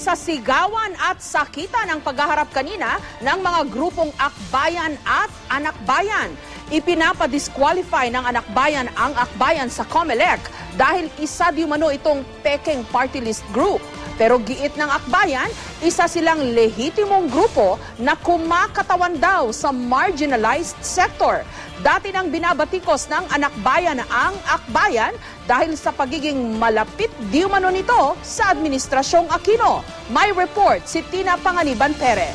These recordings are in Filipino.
sa sigawan at sakitan ang paghaharap kanina ng mga grupong Akbayan at Anakbayan. Ipinapadisqualify ng Anakbayan ang Akbayan sa COMELEC dahil isa di umano itong pekeng party list group. Pero giit ng Akbayan, isa silang lehitimong grupo na kumakatawan daw sa marginalized sector. Dati nang binabatikos ng Anakbayan ang Akbayan dahil sa pagiging malapit di umano nito sa Administrasyong Aquino. May report si Tina Panganiban Perez.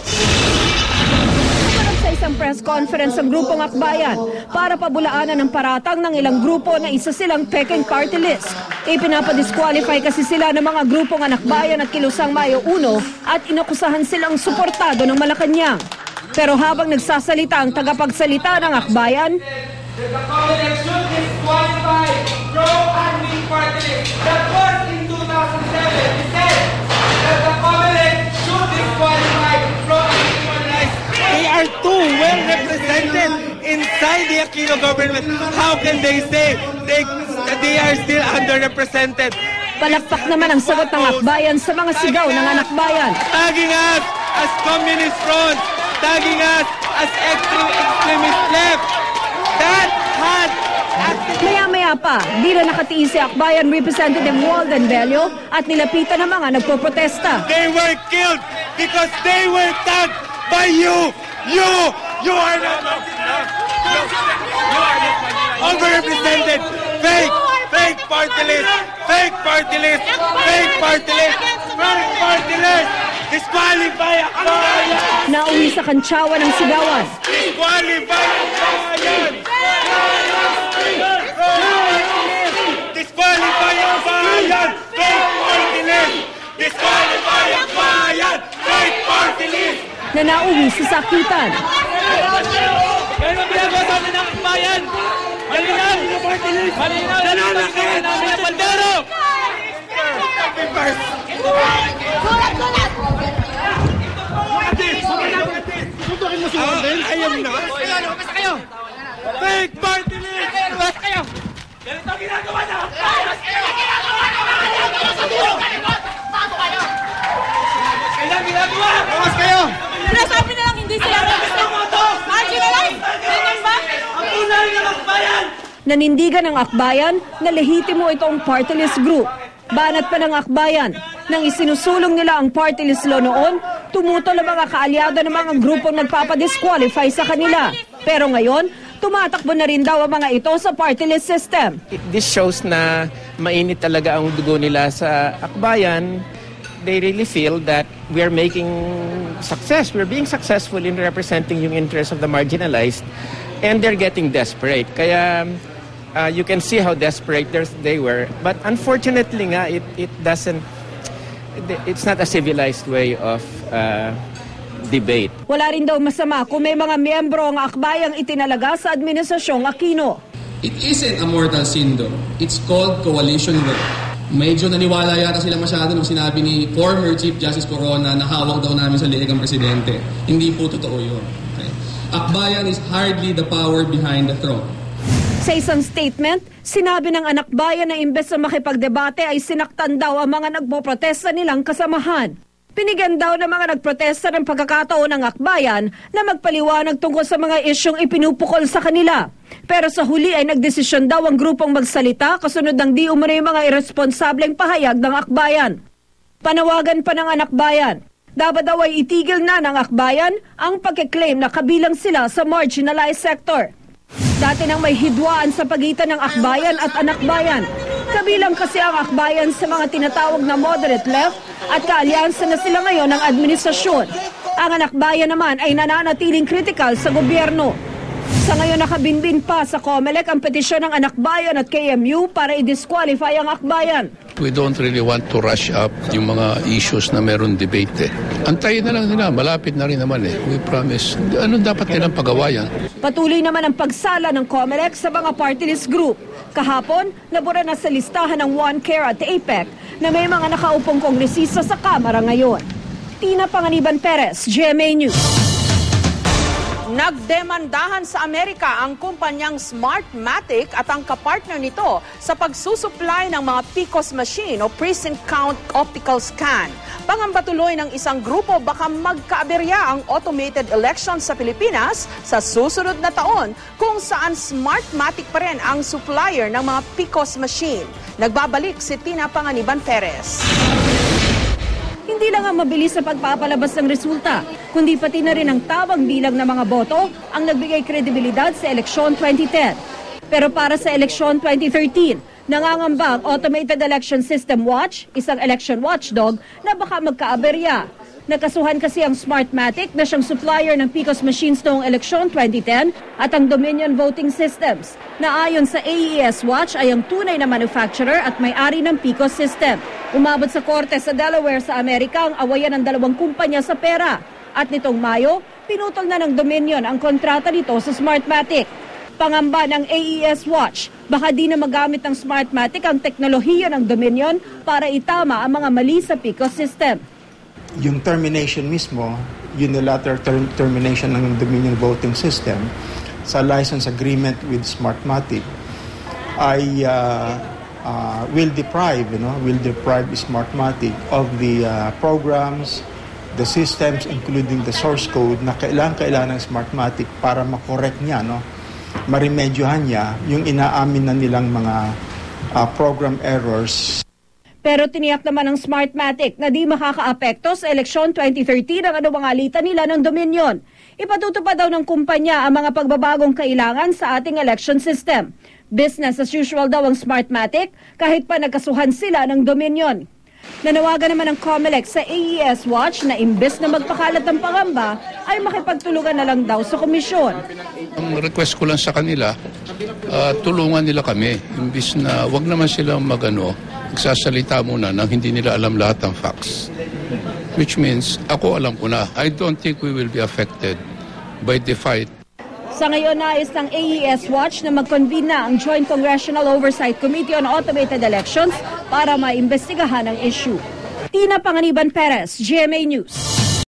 Sa isang press conference ang grupong Akbayan para pabulaanan ng paratang ng ilang grupo na isa silang pekeng party list. Ipinapadisqualify kasi sila ng mga grupong Anakbayan at Kilusang Mayo 1 at inakusahan silang suportado ng Malacanang. Pero habang nagsasalita ang tagapagsalita ng Akbayan, the COMELEC should disqualify pro-admin party list. That was in 2007. He said that the COMELEC should disqualify pro-admin party list. They are too well represented inside the Aquino government. How can they say they are still underrepresented? palakpak naman ang sagot ng Akbayan sa mga sigaw ng Anakbayan. Tagging us as communist front, tagging us as extremist left. That had Maya-maya pa, di na nakatiis si Akbayan Representative Walden Bello at nilapitan ng mga nagpoprotesta. they were killed because they were tagged by you. You are not overrepresented. Fake party list. Fake party list. Fake party list. Fake party list. Disqualify Akbayan. Nauwi sa kantsawa ng sigawan. Disqualify Akbayan. Disqualify Akbayan. Fake party list. Disqualify Akbayan. Fake party list. Na nauwi sa sakitan. Ano ginagawa sa amin ng Akbayan? Malinaw! Malinaw! Nananakit namin ang bandero! I am not. Basta kayo! Fake party list! Basta kayo! Ganito ang ginagawa na! Kailan ginagawa? Bawas kayo! Sinasabi na lang hindi sila marginalized. Ganyan ba? Ang unay ng Akbayan! Nanindigan ng Akbayan na lehitimo itong party list group. Banat pa ng Akbayan. Nang isinusulong nila ang party list law noon, tumutol ang mga kaalyado ng mga grupong nagpapadisqualify sa kanila. Pero ngayon, tumatakbo na rin daw ang mga ito sa party list system. This shows na mainit talaga ang dugo nila sa Akbayan. They really feel that we are making success. We're being successful in representing yung interests of the marginalized, and they're getting desperate. Kaya you can see how desperate they were. But unfortunately nga, it's not a civilized way of debate. Wala rin daw masama kung may mga miyembro ang Akbayang itinalaga sa Administrasyong Aquino. It isn't a mortal sin though. It's called coalition work. Medyo naniwala yata sila masyado nung sinabi ni former Chief Justice Corona na hawak daw namin sa leeg ang presidente. Hindi po totoo yun. Okay? Akbayan is hardly the power behind the throne. Sa isang statement, sinabi ng Anakbayan na imbes na makipagdebate ay sinaktan daw ang mga nagpoprotesta nilang kasamahan. Pinigyan daw ng mga nagprotesta ng pagkakataon ng Akbayan na magpaliwanag tungkol sa mga isyong ipinupukol sa kanila. Pero sa huli ay nagdesisyon daw ang grupong magsalita kasunod ng di umano yung mga irresponsableng pahayag ng Akbayan. Panawagan pa ng Anakbayan, dapat daw ay itigil na ng Akbayan ang pagkiklaim na kabilang sila sa marginalized sector. Dati nang may hidwaan sa pagitan ng Akbayan at Anakbayan. Kabilang kasi ang Akbayan sa mga tinatawag na moderate left at kaalyansa na sila ngayon ng administrasyon. Ang Anakbayan naman ay nananatiling kritikal sa gobyerno. Sa ngayon nakabinbin pa sa COMELEC ang petisyon ng Anakbayan at KMU para i-disqualify ang Akbayan. We don't really want to rush up yung mga issues na meron debate. Antayin na lang nila, malapit na rin naman eh. We promise. Ano dapat nilang pagawayan? Patuloy naman ang pagsala ng COMELEC sa mga party list group. Kahapon, nabura na sa listahan ng OneCare at APEC na may mga nakaupong kongresista sa Kamara ngayon. Tina Panganiban Perez, GMA News. Nagdemandahan sa Amerika ang kumpanyang Smartmatic at ang kapartner nito sa pagsusupply ng mga PCOS machine o Precinct Count Optical Scan. Pangamba tuloy ng isang grupo baka magkaaberya ang automated election sa Pilipinas sa susunod na taon kung saan Smartmatic pa rin ang supplier ng mga PCOS machine. Nagbabalik si Tina Panganiban Perez. Hindi lang ang mabilis sa pagpapalabas ng resulta, kundi pati na rin ang tamang bilang ng mga boto ang nagbigay kredibilidad sa eleksyon 2010. Pero para sa eleksyon 2013, nangangamba ang Automated Election System Watch, isang election watchdog na baka magkaaberya. Nakasuhan kasi ang Smartmatic na siyang supplier ng PCOS machines noong eleksyon 2010 at ang Dominion Voting Systems na ayon sa AES Watch ay ang tunay na manufacturer at may-ari ng PCOS system. Umabot sa korte sa Delaware sa Amerika ang awayan ng dalawang kumpanya sa pera. At nitong Mayo, pinutol na ng Dominion ang kontrata nito sa Smartmatic. Pangamba ng AES Watch, baka di na magamit ng Smartmatic ang teknolohiya ng Dominion para itama ang mga mali sa PCOS system. Yung termination mismo, unilateral termination ng Dominion Voting System sa license agreement with Smartmatic ay will deprive Smartmatic of the programs, the systems, including the source code na kailangan ng Smartmatic para makorek niya, maremedyohan niya yung inaamin na nilang mga program errors. Pero tiniyak naman ng Smartmatic na di makakaapekto sa eleksyon 2013 ang anumang alitan nila ng Dominion. Ipatutupad daw ng kumpanya ang mga pagbabagong kailangan sa ating election system. Business as usual daw ang Smartmatic kahit pa nagkasuhan sila ng Dominion. Nanawagan naman ng COMELEC sa AES Watch na imbes na magpakalat ng pangamba ay makipagtulungan na lang daw sa komisyon. Ang request ko lang sa kanila, tulungan nila kami. Imbes na wag naman silang magsasalita muna nang hindi nila alam lahat ng facts. Which means, ako alam ko na, I don't think we will be affected by the fight. Sa ngayon, nais ng AES Watch na mag-convene na ang Joint Congressional Oversight Committee on Automated Elections para maimbestigahan ang issue. Tina Panganiban Perez, GMA News.